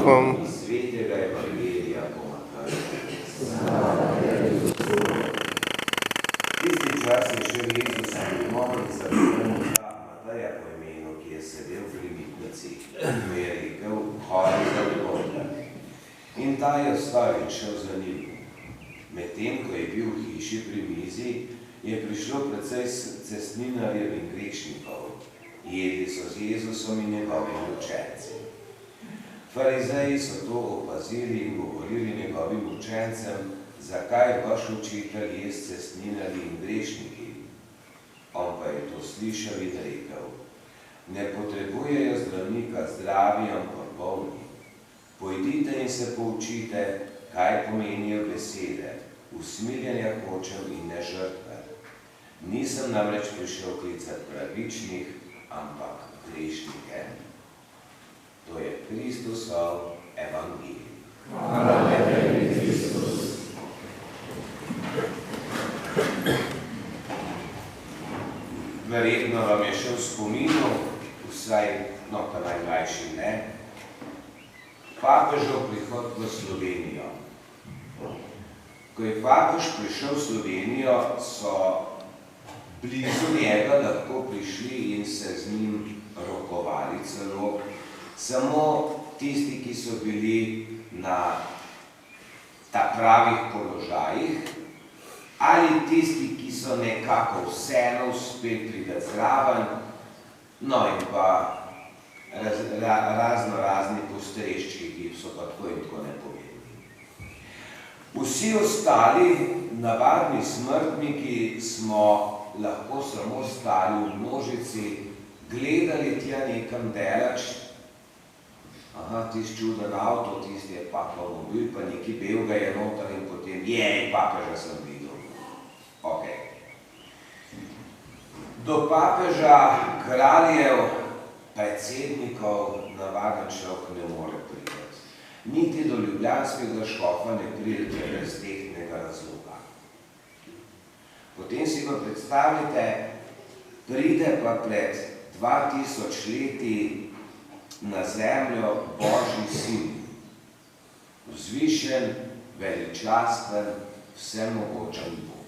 duhom. Svetega Evangelija po Mateju. Tisti čas je šel Jezus domov in zavedel Mateja po imenu, ki je sedel pri mitnici, in mu je rekel, hodi za domov. In ta je vstal in šel za njim. Medtem, ko je bil v hiši pri mizi, je prišlo precej cestninarjev in grešnikov. Jedli so z Jezusom in njegovimi učenci. Farizeji so to opazili in govorili njegovim učencem, zakaj vaš učitelj je s cestninarji in grešniki. On pa je to slišal in rekel, ne potrebujejo zdravnika zdravi, ampak bolni. Pojdite in se poučite, kaj pomenijo besede, usmiljenja hočem in ne žrtve. Nisem namreč prišel klicati pravičnih, ampak grešnike. To je Kristusov Evangelij. Hvala tebi, Kristus. Verjetno vam je še v spominu, vsaj, no, pa najmlajši ne, papežev prihod v Slovenijo. Ko je papež prišel v Slovenijo, so blizu njega lahko prišli in se z njim rokovali celo samo tisti, ki so bili na ta pravih položajih, ali tisti, ki so nekako vseeno uspeli priti zraven, no in pa razni postreščki, ki so pa tako in tako nepovedni. Vsi ostali navadni smrtniki smo lahko samo stali v množici, gledali tja nekam delač, aha, tisti čuden avto, tisti je papal mobil, pa neki belga je noter in potem, jej, papeža sem videl. Ok. Do papeža, kraljev, predsednikov, navaden človek ne more priti. Niti do ljubljanskega škofa ne pride brez tehtnega razloga. Potem si pa predstavljate, pride pa pred 2000 leti na zemljo Božji sin, vzvišen, veličasten, vsemogočen Bog.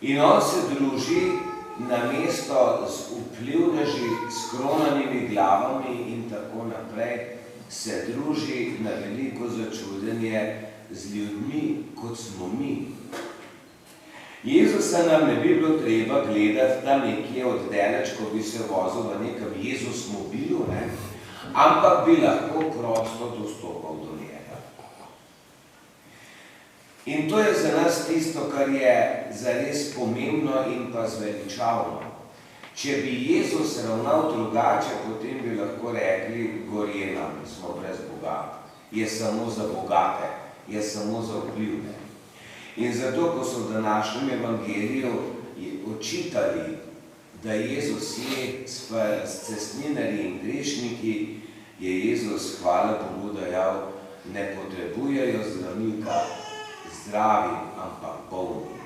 In on se druži namesto z vplivneži, s kronanimi glavami in tako naprej, se druži na veliko začudenje z ljudmi, kot smo mi. Jezusa nam ne bi bilo treba gledati tam nekje oddaleč, ko bi se vozil v nekem Jezus mobilu, ne? Ampak bi lahko prosto dostopal do njega. In to je za nas tisto, kar je zares pomembno in pa zveličavno. Če bi Jezus ravnal drugače, potem bi lahko rekli, gorje nam, smo brez Boga. Je samo za bogate, je samo za vplivne. In zato, ko so v današnjem evangeliju očitali, da Jezus je s cestninarji in grešniki, je Jezus, hvala Bogu, dejal, ne potrebujejo zdravnika zdravi, ampak bolni.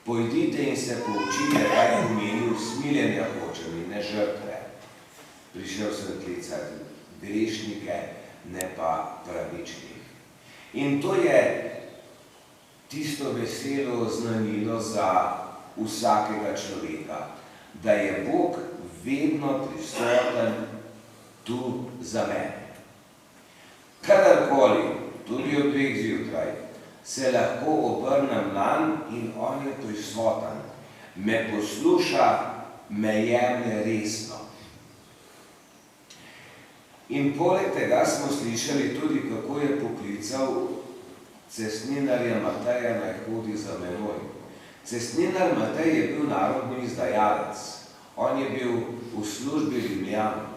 Pojdite in se poučite, kaj pomeni usmiljenja hočem in ne žrtve. Prišel sem klicati grešnike, ne pa pravičnih. In to je tisto veselo znanilo za vsakega človeka, da je Bog vedno prisoten tu za mene. Kadarkoli, tudi ob 2 zjutraj, se lahko obrnem nanj in on je prisoten. Me posluša, me jemlje resno. In poleg tega smo slišali tudi, kako je poklical cestninarja Mateja, naj hodi za menoj. Cestninar Matej je bil narodni izdajalec. On je bil v službi Rimljanov.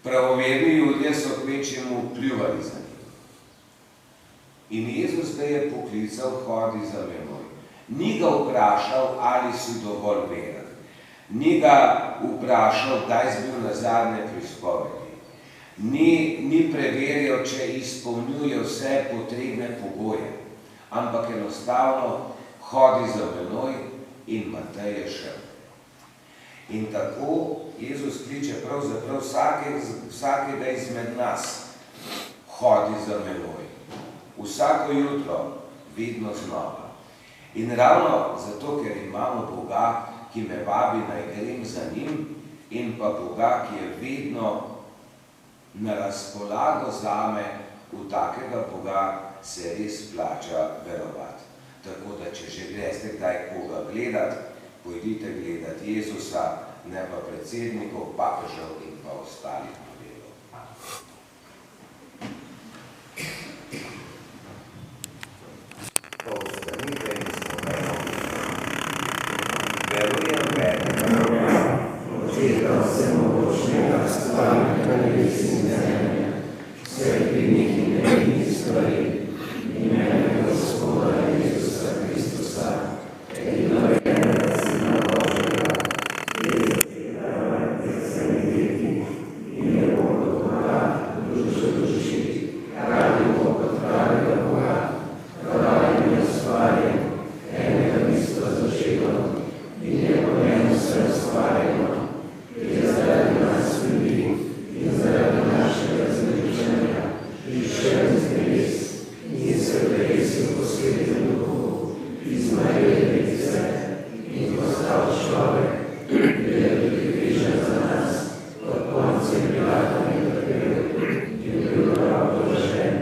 Pravoverni Judje so kvečjemu pljuvali za njim. In Jezus ga je poklical, hodi za menoj. Ni ga vprašal, ali si dovolj veren. Ni ga vprašal, kdaj si bil nazadnje pri spovedi. Ni preverjal, če izpolnjuje vse potrebne pogoje, ampak enostavno hodi za menoj in Matej je šel. In tako Jezus kliče pravzaprav vsakega izmed nas, hodi za menoj. Vsako jutro, vedno znova. In ravno zato, ker imamo Boga, ki me vabi, naj grem za njim, in pa Boga, ki je vedno na razpolago zame, v takega Boga se res plača verovati. Tako da, če že greste kdaj koga gledati, pojdite gledati Jezusa, ne pa predsednikov, papežev in pa ostalih modelov. Povstanite in spomeno. Verujem vedega, Očeta vsemogočnega, stvarnika nebes in zemlje, vseh vidnih in nevidnih stvari, imena Gospoda Jezusa Kristusa, edinorodjenega Sina Božjega, ki je zahteval pred vsemi veki in je Bog od Boga, dušo duši, radi Bog od pravega Boga, pravi in ustvarjen, enega bistva začelo in je po njemu vse ustvarjeno, ki je zaradi nas ljudi in zaradi našega zmečenja prišel iz nebes in se vtresil po svetem duhu iz Marije Device in postal človek, ki je bil prikrižan za nas, pod Poncijem Pilatom in trpel, in bil obdolžen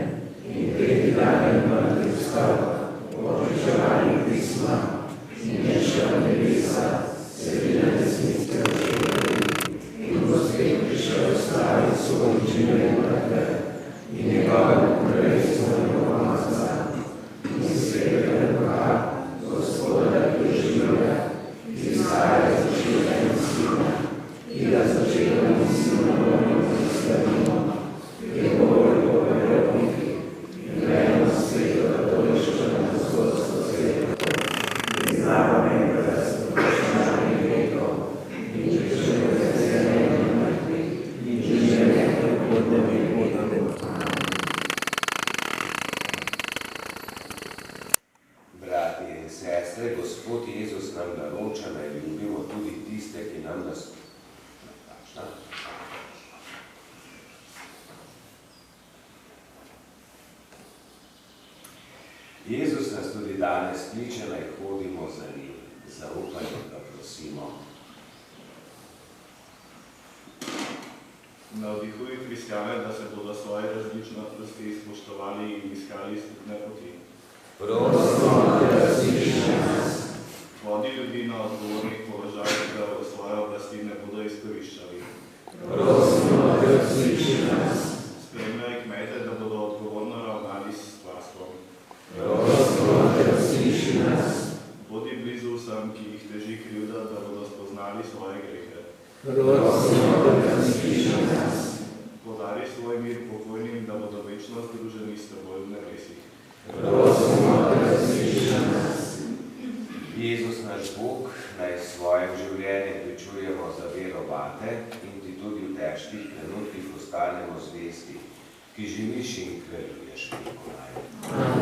in tretji dan je mrtev vstal, po pričevanju pisma in je šel v nebesa, sedi na desnici Očeta in bo spet prišel slaviti sogorčine in mrtve in njegovemu kraljestvu ne bo konca. In svetega Duha, Gospoda, ki je življenja, ki izhaja iz Očeta in Sina, ki ga z Očetom in Sinom molimo slavimo, ki je bolj po verovniki in eno sveto katoliško gospodsko cerkev, priznava menda spoštovanja grekov in pričuje veselje in mrtvih in življenje podnebi podnebi. Bratje in sestre, Gospod Jezus nam naroča, naj ljubimo tudi tiste, ki nam Jezus nas tudi danes kliče, naj hodimo za njim, zaupajmo, da prosimo. Navdihuj kristjane, da se bodo svoje različnosti spoštovali in iskali skupne poti. Prosimo, da različi nas. Vodi ljudi na odgovornih položajih, da v svoje oblasti ne bodo izkoriščali. Prosimo, da različi nas. Spremljaj kmete, da bodo odgovorno ravnali s stvarstvom. Prosimo, da različi nas. Bodi blizu vsem, ki jih teži krivda, da bodo spoznali svoje grehe. Prosimo, da različi nas. Podari svoj mir pokojnim, da bodo večno združeni s teboj v nebesih. Prosimo, da različi nas. Jezus, naš Bog, naj s svojim življenjem pričujemo za vero vate in ti tudi v težkih trenutkih ostanemo zvesti, ki živiš in kraljuješ.